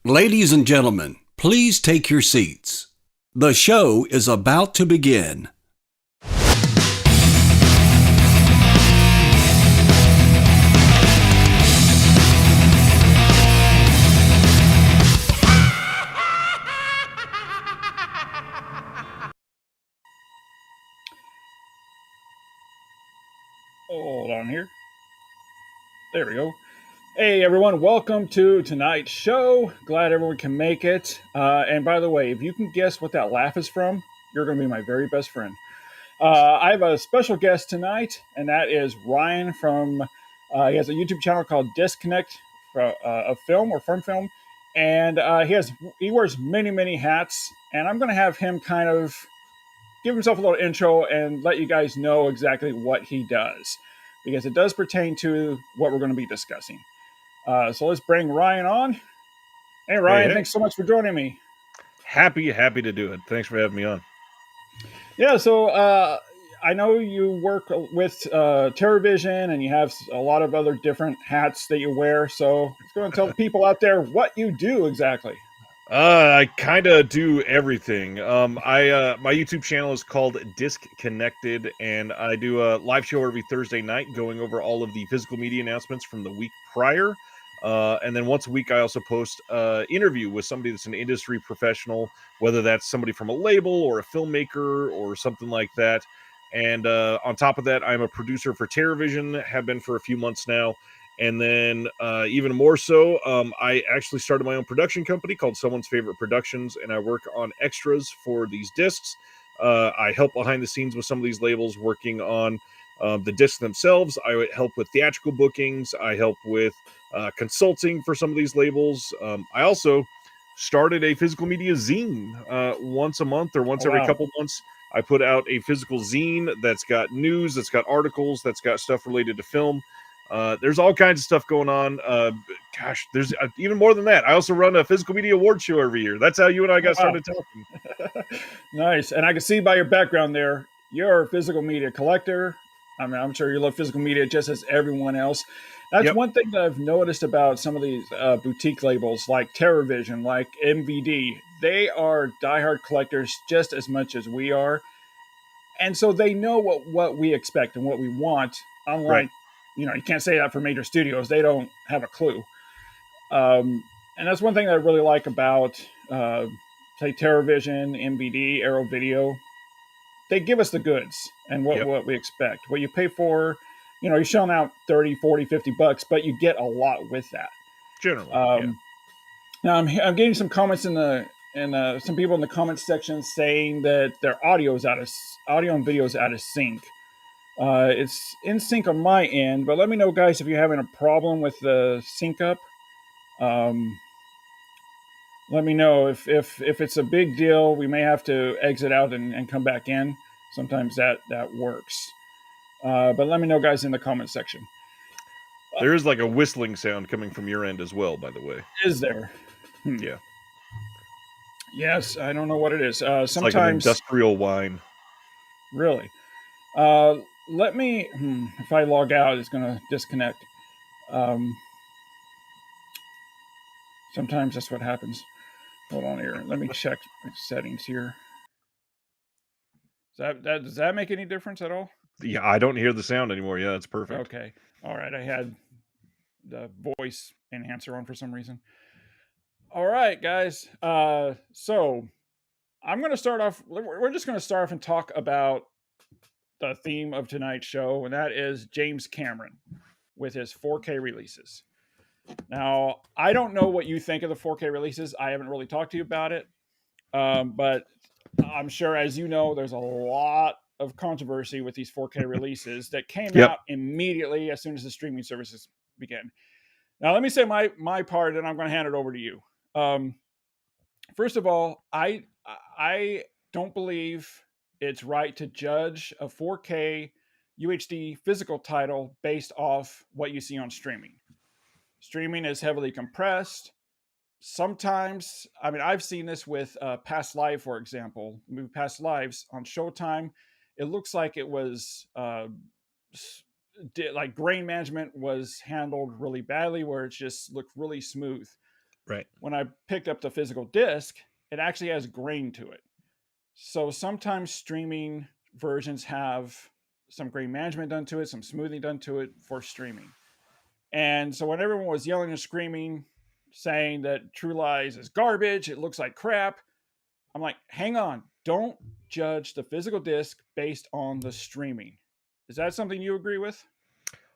Ladies and gentlemen, please take your seats. The show is about to begin. Hold on here. There we go. Hey everyone, welcome to tonight's show. Glad everyone can make it. And by the way, if you can guess what that laugh is from, you're going to be my very best friend. I have a special guest tonight, and that is Ryan from. He has a YouTube channel called Disconnect of Film or From Film, and he wears many hats. And I'm going to have him kind of give himself a little intro and let you guys know exactly what he does, because it does pertain to what we're going to be discussing. So let's bring Ryan on. Hey, Ryan, Hey. thanks so much for joining me. Happy to do it. Thanks for having me on. Yeah, so I know you work with TerraVision and you have a lot of other different hats that you wear. So let's go and tell the people out there what you do exactly. I kind of do everything. My YouTube channel is called Disconnected, and I do a live show every Thursday night going over all of the physical media announcements from the week prior. And then once a week, I also post an interview with somebody that's an industry professional, whether that's somebody from a label or a filmmaker or something like that. And on top of that, I'm a producer for TerraVision, have been for a few months now. And then even more so, I actually started my own production company called Someone's Favorite Productions, and I work on extras for these discs. I help behind the scenes with some of these labels working on the discs themselves. I help with theatrical bookings. I help with consulting for some of these labels. I also started a physical media zine once a month or once every couple months. I put out a physical zine that's got news, that's got articles, that's got stuff related to film. There's all kinds of stuff going on. There's even more than that. I also run a physical media award show every year. That's how you and I got started talking. Nice. And I can see by your background there, you're a physical media collector. I mean, I'm sure you love physical media just as everyone else. That's one thing that I've noticed about some of these boutique labels like TerraVision, like MVD. They are diehard collectors just as much as we are. And so they know what we expect and what we want, unlike, you can't say that for major studios. They don't have a clue. And that's one thing that I really like about, say, TerraVision, MVD, Arrow Video. They give us the goods and what we expect. What you pay for, you're shelling out 30, 40, 50 bucks, but you get a lot with that. Generally, Now, I'm getting some comments some people in the comments section saying that their audio and video is out of sync. It's in sync on my end, but let me know, guys, if you're having a problem with the sync up. Let me know if it's a big deal. We may have to exit out and come back in. Sometimes that works. But let me know, guys, in the comment section. There is like a whistling sound coming from your end as well, by the way. Is there? Yeah. Yes, I don't know what it is. Sometimes it's like an industrial whine. Really. Let me. If I log out, it's going to disconnect. Sometimes that's what happens. Hold on here. Let me check my settings here. Does that make any difference at all? Yeah, I don't hear the sound anymore. Yeah, that's perfect. Okay. All right. I had the voice enhancer on for some reason. All right, guys. So I'm going to start off. We're just going to start off and talk about the theme of tonight's show, and that is James Cameron with his 4K releases. Now, I don't know what you think of the 4K releases. I haven't really talked to you about it, but I'm sure, as you know, there's a lot of controversy with these 4K releases that came out immediately as soon as the streaming services began. Now, let me say my part, and I'm going to hand it over to you. First of all, I don't believe it's right to judge a 4K UHD physical title based off what you see on streaming. Streaming is heavily compressed. Sometimes, I mean, I've seen this with Past Life, for example, the movie Past Lives on Showtime. It looks like it was like grain management was handled really badly, where it just looked really smooth. Right. When I picked up the physical disc, it actually has grain to it. So sometimes streaming versions have some grain management done to it, some smoothing done to it for streaming. And so when everyone was yelling and screaming, saying that True Lies is garbage, it looks like crap, I'm like, hang on, don't judge the physical disc based on the streaming. Is that something you agree with?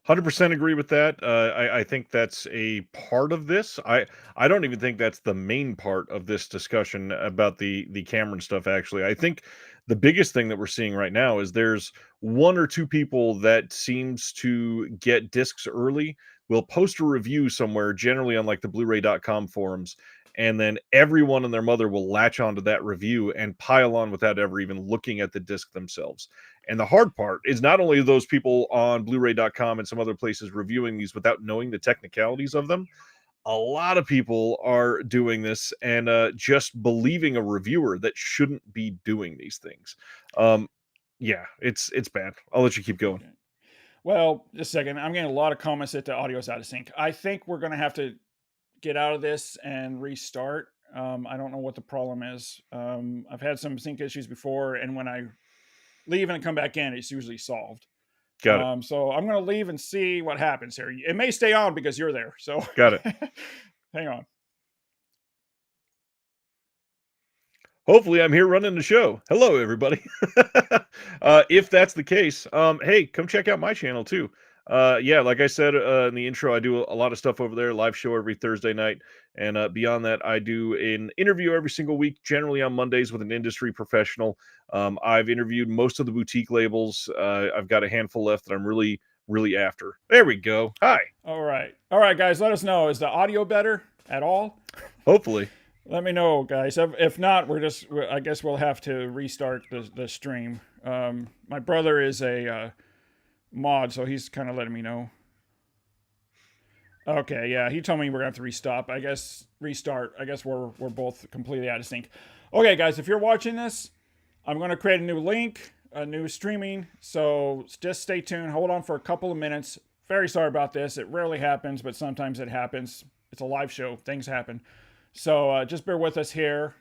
100% agree with that. I think that's a part of this. I don't even think that's the main part of this discussion about the Cameron stuff. Actually, I think the biggest thing that we're seeing right now is there's one or two people that seems to get discs early, will post a review somewhere, generally on like the Blu-ray.com forums, and then everyone and their mother will latch onto that review and pile on without ever even looking at the disc themselves. And the hard part is not only those people on Blu-ray.com and some other places reviewing these without knowing the technicalities of them, a lot of people are doing this and just believing a reviewer that shouldn't be doing these things. Yeah, it's bad. I'll let you keep going. Okay. Well, just a second. I'm getting a lot of comments that the audio's out of sync. I think we're going to have to get out of this and restart. I don't know what the problem is. I've had some sync issues before, and when I leave and come back in, it's usually solved. Got it. So I'm going to leave and see what happens here. It may stay on because you're there. So Got it. hang on. Hopefully, I'm here running the show. Hello, everybody. If that's the case, hey, come check out my channel too. Yeah, like I said in the intro, I do a lot of stuff over there. Live show every Thursday night, and beyond that, I do an interview every single week, generally on Mondays with an industry professional. I've interviewed most of the boutique labels. I've got a handful left that I'm really, really after. There we go. Hi. All right, guys. Let us know. Is the audio better at all? Hopefully. Let me know, guys. If not, I guess we'll have to restart the stream. My brother is a mod, so he's kind of letting me know. Okay, yeah, he told me we're gonna have to restart. I guess we're both completely out of sync. Okay, guys, if you're watching this, I'm gonna create a new link, a new streaming. So just stay tuned. Hold on for a couple of minutes. Very sorry about this. It rarely happens, but sometimes it happens. It's a live show. Things happen. So just bear with us here,